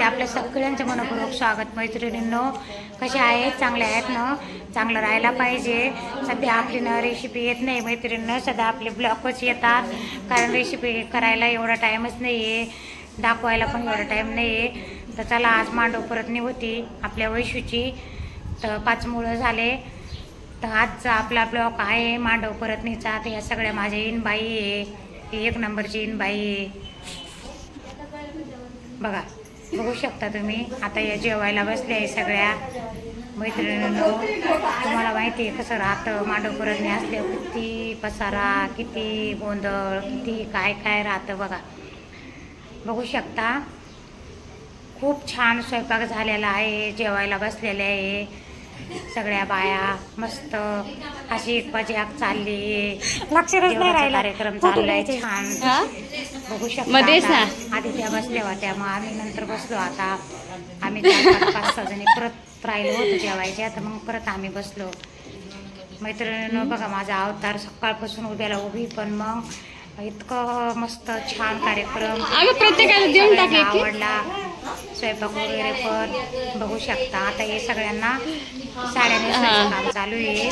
व्हिडिओमध्ये आपल्या सगळ्यांचं मनपूर्वक स्वागत. मैत्रिणींनो, कसे आहेत? चांगले आहेत ना? चांगलं राहायला पाहिजे. सध्या आपली ना रेसिपी येत नाही मैत्रिणींनो, सध्या आपले ब्लॉगच येतात, कारण रेसिपी करायला एवढा टाईमच नाही आहे, दाखवायला पण एवढा टाईम नाही आहे. तर चला, आज मांडव परतणी होती आपल्या वैशूची, तर 5 मुळं झाले. तर आजचा आपला ब्लॉग आहे मांडव परतणीचा. तर या सगळ्या माझ्या इनबाई आहे, ही 1 नंबरची इनबाई आहे बघा, बघू शकता तुम्ही. आता या जेवायला बसले आहे सगळ्या मैत्रिणींनो. तुम्हाला माहिती आहे कसं राहतं मांडव परतणी असल्यावर, किती पसारा, किती गोंधळ, किती काय काय राहतं बघा. बघू शकता, खूप छान स्वयंपाक झालेला आहे, जेवायला बसलेले आहे सगळ्या बाया. मस्त अशी एक मजाक चालली आहे, लक्षच नाही राहिला, कार्यक्रम चाललाय छान. बघू शकता. आधी त्या बसल्या होत्या, मग आम्ही नंतर बसलो. आता आम्ही 4-5-6 जणी परत राहिलो होतो जेवायच्या, तर मग परत आम्ही बसलो. मैत्रिणींनो बघा, माझा अवतार सकाळपासून उभ्याला उभी, पण मग इतकं मस्त छान कार्यक्रम प्रत्येकाला देऊन टाकले. आवडला स्वयंपाक वगैरे पण बघू शकता. आता हे सगळ्यांना साड्या नेसवायचं काम चालू आहे.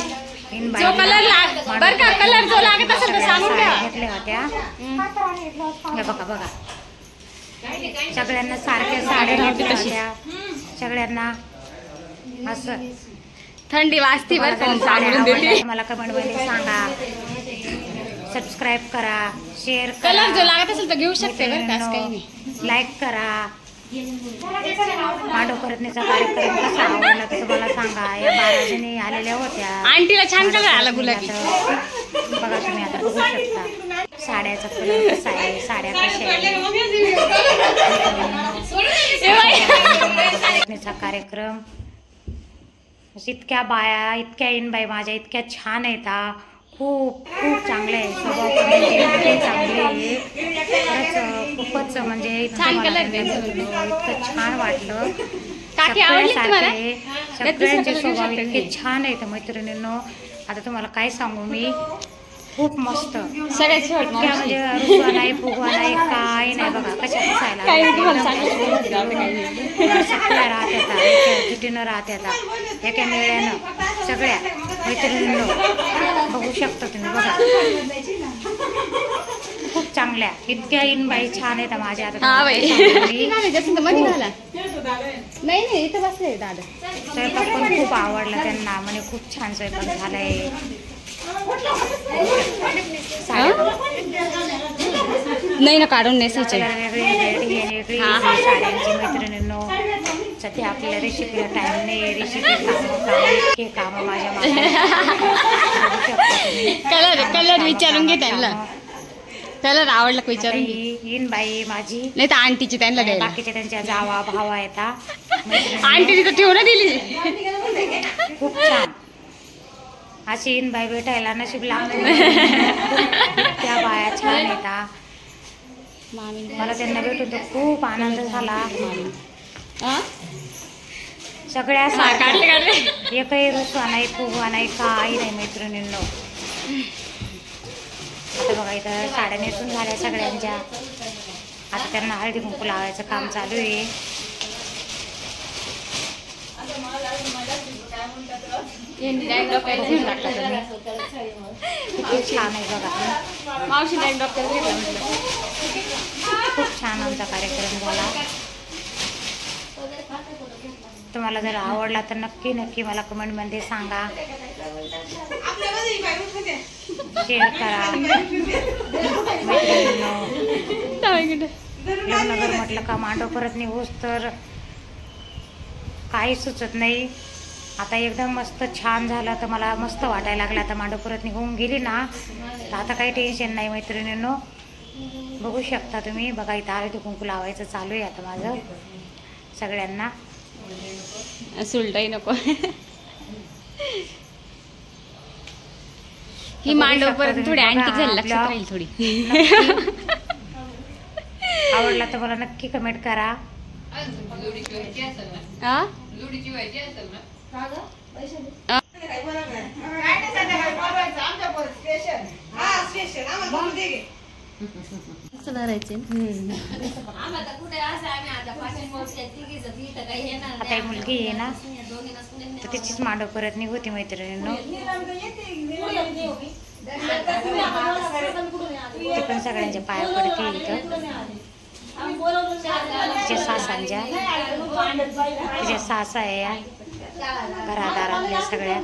घेतल्या होत्या बघा बघा, सगळ्यांना सारख्या साड्या घेतल्या होत्या सगळ्यांना. असं थंडी वाजती बरं. मला कमेंट मध्ये सांगा, सबस्क्राईब करा, शेअर करा, कलर जो लागत असेल तर घेऊ शकते, लाईक करा. मांडव परतणीचा कार्यक्रम कसा आवडला तर मला सांगा. या 12 जणी आलेल्या होत्या. आंटीला छान कलर आला गुलाबी बघा तुम्ही. आता बघू शकता साड्याचा कलर कसा आहे, साड्या कशा आहे. कार्यक्रम इतक्या बाया, इतक्या इनबाई माझ्या इतक्या छान आहेत. खूप खूप चांगले आहे, स्वभाव पण चांगले आहे खरंच. खूपच म्हणजे इतकं छान वाटलं. सगळ्यांचे स्वभाव इतके छान आहेत मैत्रिणींनो. आता तुम्हाला काय सांगू मी, खूप मस्त. सगळ्यात म्हणजे रुसवा नाही, फुगवा नाही, काय नाही बघा. कशा दिसायला सगळ्या राहत्या, जुटीनं राहत्या, एका मेळ्यानं सगळ्या मैत्रिणींनो. बघू शकता तुम्ही बघा, खूप चांगल्या इतक्या इनबाई छान आहेत माझ्या. आता स्वयंपाक पण खूप आवडला त्यांना, म्हणजे खूप छान स्वयंपाक झालाय. नाही ना, काढून नेसायचे वेगळी साड्यांची मैत्रिणींनो. सध्या आपल्याला रेसिपीला टाइम नाही, रेसिपी काम माझ्या कलर विचारून घे त्यांना, कलर आवडला विचारून. इन बाई माझी नाही तर आंटीची त्यांना द्यायला, बाकीच्या त्यांच्या जावा भावा येतात. आंटीची तर ठेवून दिली. खूप छान अशी इन बाई भेटायला नशीब लागलं. त्या बाया छान येतात, मला त्यांना भेटून तर खूप आनंद झाला. सगळ्या एकही रुसवा नाही, फुगवा नाही, काही नाही मैत्रिणींनो. आता बघा, इथं साड्या नेसून झाल्या सगळ्यांच्या. आता त्यांना हळदी कुंकू लावायचं काम चालू आहे. किती छान आहे बघा. खूप छान आमचा कार्यक्रम झाला. तुम्हाला जर आवडला तर नक्की नक्की मला कमेंट मध्ये सांगा, शेअर करा मैत्रिणींनो. लग्नगर म्हटलं का मांडव परतणी होस तर काही सुचत नाही. आता एकदम मस्त छान झालं, तर मला मस्त वाटायला लागलं. आता मांडव परतणी होऊन गेली ना, तर आता काही टेन्शन नाही मैत्रिणींनो. बघू शकता तुम्ही बघा, इथं हळदी कुंकू लावायचं चालू आहे आता माझं सगळ्यांना. सुलटाई नको. ही मांडव परत थोडी अँटिक झाली, लक्षात राहील थोडी. आवडला तर मला नक्की कमेंट करा. धरायचे आता एक मुलगी आहे ना तर तिचीच मांडव परत होती मैत्रिणींनो. ती पण सगळ्यांच्या पाया पडते इथं. तिच्या सासांच्या तिच्या सासा आहे या घरादारातल्या सगळ्या.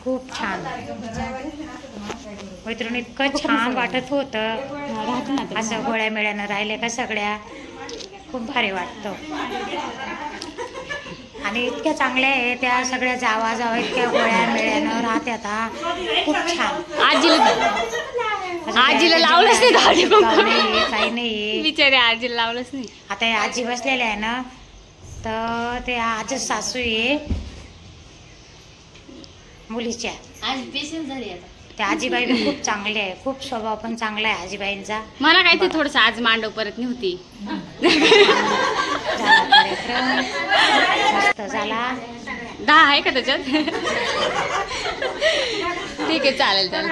खूप छान मैत्रिणी, इतकं छान वाटत होतं. असं गोळ्या मेळ्यानं राहिले का सगळ्या, खूप भारी वाटतं. आणि इतक्या चांगल्या आहे त्या सगळ्या, जावा जावा इतक्या गोळ्या मेळ्यानं राहत्यात. खूप छान. आजीला लावलंच नाही काही नाही बिचारे, आजीला लावलंच नाही. आता या आजी बसलेल्या आहे ना तर ते आजी सासू आहे मुलीच्या. त्या आजीबाई बी खूप चांगली आहे, खूप स्वभाव पण चांगला आहे आजीबाईंचा. मला काय ते थोडस आज मांडव परत नव्हती. झाला कार्यक्रम मस्त झाला. 10 आहे का त्याच्यात? ठीक आहे, चालेल चालेल.